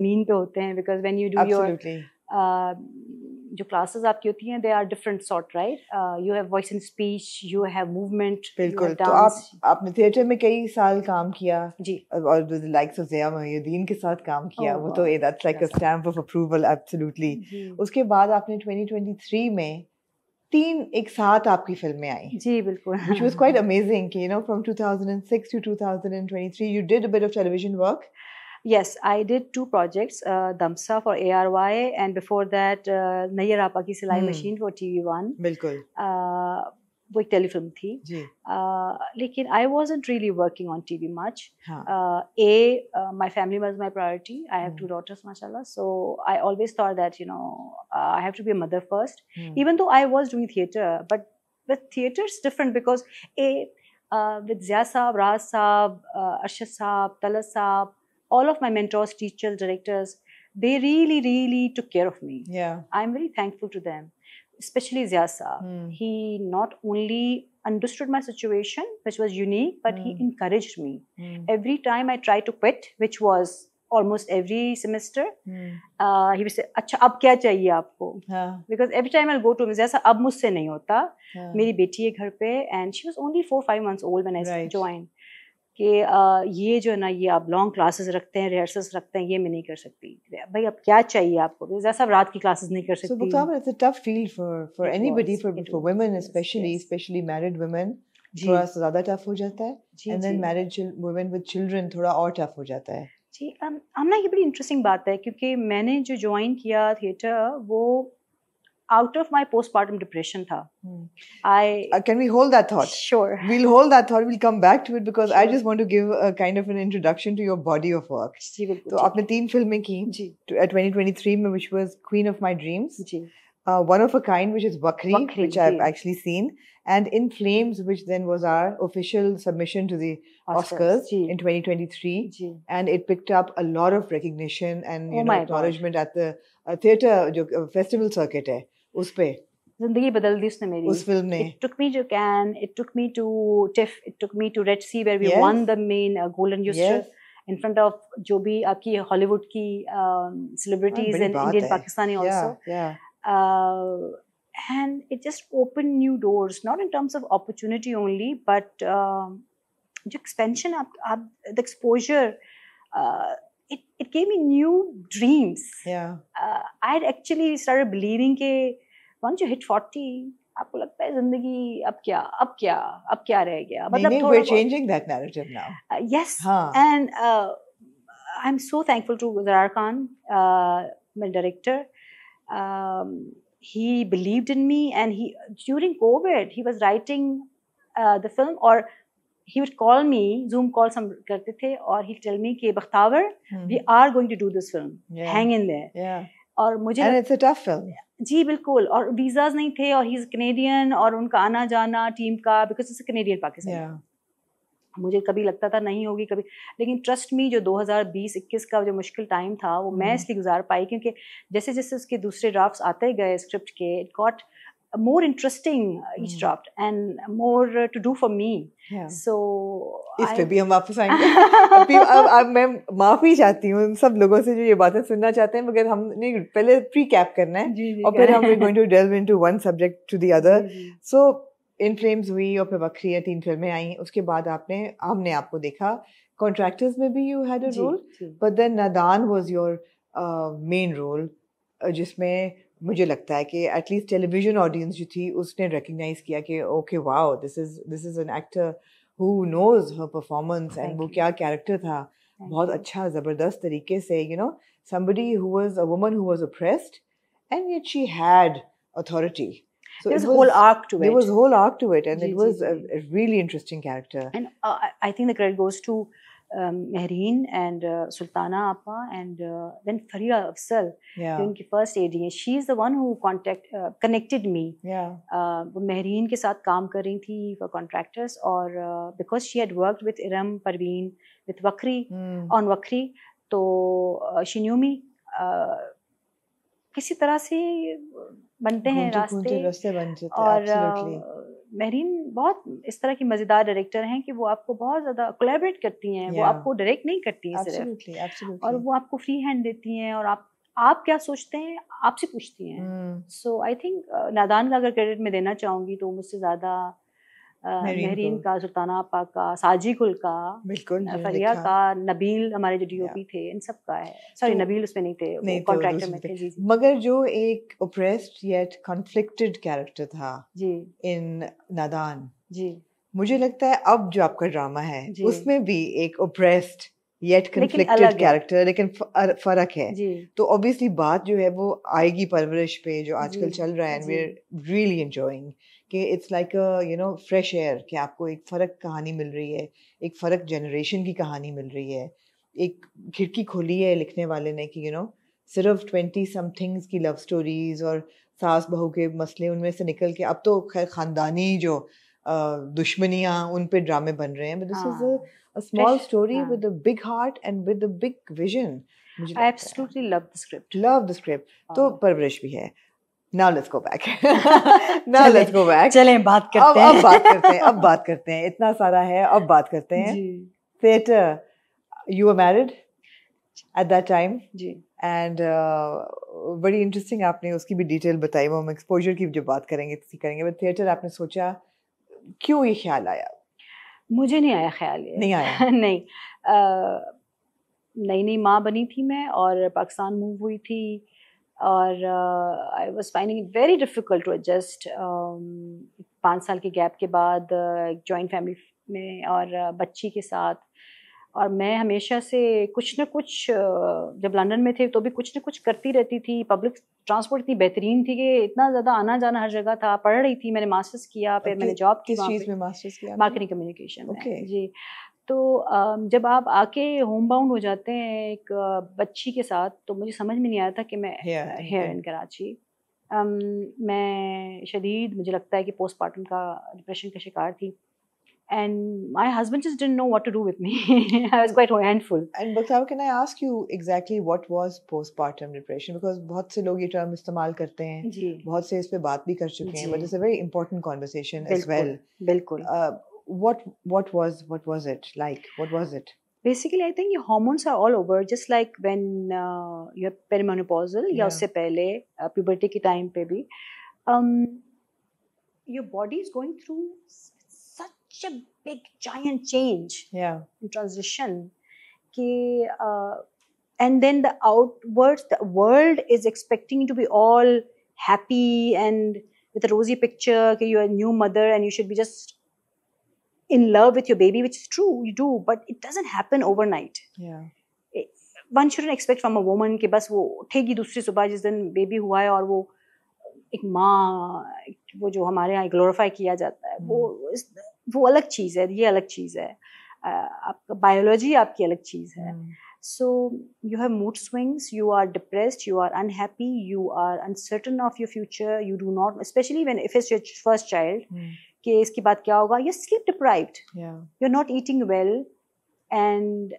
Mean पे होते हैं, because when you do your जो क्लासेस आपकी होती हैं, they are different sort, right? You have voice and speech, you have movement, बिल्कुल। तो आपने थिएटर में कई साल काम किया जी, और the likes of Zia Mohiuddin के साथ काम किया, वो तो that's like a stamp of approval, absolutely. उसके बाद आपने 2023 में 3 एक साथ आपकी फिल्में आई जी, बिल्कुल, which was quite amazing, you know, from 2006 to 2023 you did a bit of television work. Yes, I did 2 projects, Damsa for ARY, and before that, Nayyar Apa Ki Silai Machine for TV1. बिल्कुल। वो एक telefilm थी जी। लेकिन I wasn't really working on TV much. हाँ। My family was my priority. I have 2 daughters, mashallah. So I always thought that, you know, I have to be a mother first. Even though I was doing theatre, but with theatre it's different because with Zia Saab, Raz Saab, Arshad Saab, Talas Saab, all of my mentors, teachers, directors, they really, really took care of me. Yeah. I'm very thankful to them. Especially Zia Saab. He not only understood my situation, which was unique, but he encouraged me. Every time I tried to quit, which was almost every semester, he would say, अच्छा अब क्या चाहिए आपको? Because every time I'll go to him, Zia Saab, अब मुझसे नहीं होता. मेरी बेटी है घर पे, and she was only 4-5 months old when I joined. कि ये जो है ना, ये आप लॉन्ग क्लासेस रखते हैं, रिहर्सल्स रखते हैं, ये मैं नहीं कर सकती. भाई अब क्या चाहिए आपको? जैसा आप रात की क्लासेस नहीं कर सकती. So Muqama, it's a tough field for anybody, for women especially married women. थोड़ा सा ज़्यादा टफ हो जाता है. And then married women with children थोड़ा और टफ हो जाता है. जी, आमना ये बड़ी इंटरेस्टिंग बात है क्योंकि मैंने जो ज्वाइन किया थिएटर वो out of my postpartum depression tha. Can we hold that thought? Sure. We'll hold that thought. We'll come back to it because I just want to give a kind of an introduction to your body of work. तो आपने 3 फिल्में की 2023 में, which was Queen of My Dreams. One of a Kind, which is Vakri, which I've actually seen, and In Flames, which then was our official submission to the Oscars in 2023, and it picked up a lot of recognition and you know acknowledgement at the theatre जो festival circuit है उस पे. जिंदगी बदल दी उसने मेरी. उस film ने. It took me to Cannes, it took me to TIFF, it took me to Red Sea where we won the main Golden Rooster in front of जो भी आपकी हॉलीवुड की celebrities and Indian Pakistani also. And it just opened new doors, not in terms of opportunity only, but the expansion, the exposure, it gave me new dreams. I had actually started believing that once you hit 40, आपको लगता है जिंदगी अब क्या रह गया. मतलब we're changing that narrative now. Yes. And I'm so thankful to Zarar Khan, my director. He believed in me, and he during COVID he was writing the film, or he would call me, Zoom call some करते थे, और he'd tell me कि Bakhtawar, we are going to do this film, hang in there. और मुझे and it's a tough film. जी बिल्कुल. और visas नहीं थे, और he's Canadian, और उनका आना जाना टीम का, because it's a Canadian Pakistani. मुझे कभी लगता था नहीं होगी कभी, लेकिन ट्रस्ट मी जो 2020-21 का जो मुश्किल टाइम था वो मैं इसलिए गुजार पाई क्योंकि जैसे जैसे उसके दूसरे ड्राफ्ट्स आते गए स्क्रिप्ट के, it got more interesting each draft and more to do for me. So इस पे भी हम वापस आएंगे. अब मैं माफी चाहती हूँ सब लोगों से जो ये बातें सुनना चाहते हैं, मगर हमने पहले प्री कैप करना है और फिर हम we're going to delve into one subject to the other. So In Flames हुई और फिर वक्री 3 फिल्में आई. उसके बाद हमने आपको देखा Contractors में भी you had a role, but then Nadan was your main role, जिसमें मुझे लगता है कि एटलीस्ट टेलीविजन ऑडियंस जो थी उसने रिकग्नाइज किया कि okay wow, this is an actor who knows her performance and वो क्या कैरेक्टर था. बहुत अच्छा ज़बरदस्त तरीके से, you know, somebody who was a woman who was oppressed and yet she had authority. So there was a whole arc to it. There was a whole arc to it, and it was a really interesting character. And I think the credit goes to Mehreen and Sultana Appa and then Faria Afzal, उनकी first AD. She is the one who connected me. वो Mehreen के साथ काम कर रही थी for Contractors, और because she had worked with Iram Parveen with Vakri on Vakri, तो she knew me. किसी तरह से बनते हैं रास्ते बन जाते, और मेहरीन बहुत इस तरह की मज़ेदार डायरेक्टर हैं कि वो आपको बहुत ज़्यादा कोलैबोरेट करती हैं, वो आपको डायरेक्ट नहीं करती हैं सिर्फ, और वो आपको फ्री हैंड देती हैं, और आप क्या सोचते हैं आपसे पूछती हैं। सो आई थिंक नादान का अगर क्रेडिट मैं देना चाहूँगी तो मुझसे ज़्यादा मेहरीन का, सुल्ताना आपा का, साजी कुल का, बिल्कुल, फरिया का, नबील हमारे जो डीओपी थे, इन सब का है। सॉरी, नबील उसमें नहीं थे, वो कॉन्ट्रैक्टर में थे। जी जी। मगर जो एक oppressed yet conflicted कैरेक्टर था जी इन नादान, जी, मुझे लगता है अब जो आपका ड्रामा है उसमें भी एक oppressed yet conflicted कैरेक्टर, लेकिन फर्क है। तो ऑब्वियसली बात जो है वो आएगी परवरिश पे, जो आजकल चल रहा है, and we are really enjoying कि it's like a you know fresh air, कि आपको एक फ़र्क कहानी मिल रही है, एक फ़र्क जनरेशन की कहानी मिल रही है, एक खिड़की खोली है लिखने वाले ने कि यू नो सिर्फ 20 समथिंग्स की लव स्टोरीज और सास बहू के मसले उनमें से निकल के अब तो खैर ख़ानदानी जो दुश्मनियाँ उन पे ड्रामे बन रहे हैं, but this is a small story with a big heart and with a big vision. I absolutely love the script. Love the script. तो परवरिश भी है. Now let's go back. Now let's go back. चलें बात करते हैं. अब बात करते हैं. इतना सारा है, अब बात करते हैं. Theatre. You were married at that time. Ji. And बड़ी interesting आपने उसकी भी डिटेल बताई, वो हम एक्सपोजर की जो बात करेंगे but theatre आपने सोचा, क्यों ये ख्याल आया? मुझे नहीं आया ख्याल ये। नहीं आया? नहीं, नई नई माँ बनी थी मैं और पाकिस्तान मूव हुई थी, और I was finding it very difficult to adjust. 5 साल के गैप के बाद जॉइंट फैमिली में और बच्ची के साथ, और मैं हमेशा से कुछ न कुछ, जब लंदन में थे तो भी कुछ न कुछ करती रहती थी। पब्लिक ट्रांसपोर्ट इतनी बेहतरीन थी कि इतना ज़्यादा आना जाना हर जगह था। पढ़ रही थी, मैंने मास्टर्स किया, फिर मैंने जॉब की। किस चीज़ में मास्टर्स किया? मार्केटिंग कम्युनिकेशन में। जी। तो जब आप आके होम बाउंड हो जाते हैं एक बच्ची के साथ, तो मुझे समझ में नहीं आया था कि मैं हेयर इन कराची, मैं शदीद, मुझे लगता है कि पोस्टमार्टम का डिप्रेशन का शिकार थी। And my husband just didn't know what to do with me. I was quite handful. And Bakhtaw, can I ask you exactly what was postpartum depression? Because बहुत से लोग ये term इस्तेमाल करते हैं, बहुत से इस पे बात भी कर चुके हैं, but it's a very important conversation as well. बिल्कुल. What was it like? What was it? Basically, I think your hormones are all over, just like when you're perimenopausal या उससे पहले puberty के time पे भी, your body is going through such a big giant change in transition and then the world is expecting you to be all happy and with a rosy picture that you're a new mother and you should be just in love with your baby, which is true, you do, but it doesn't happen overnight. One shouldn't expect from a woman कि बस वो उठेगी दूसरी सुबह जिस दिन baby हुआ है और वो एक माँ, वो जो हमारे यहाँ ग्लोरीफाई किया जाता है, वो अलग चीज़ है, ये अलग चीज़ है, आपका बायोलॉजी आपकी अलग चीज़ है. So you have mood swings, you are depressed, you are unhappy, you are uncertain of your future, you do not, especially if it's your first child, कि इसके बाद क्या होगा, you're sleep deprived, you're not eating well, and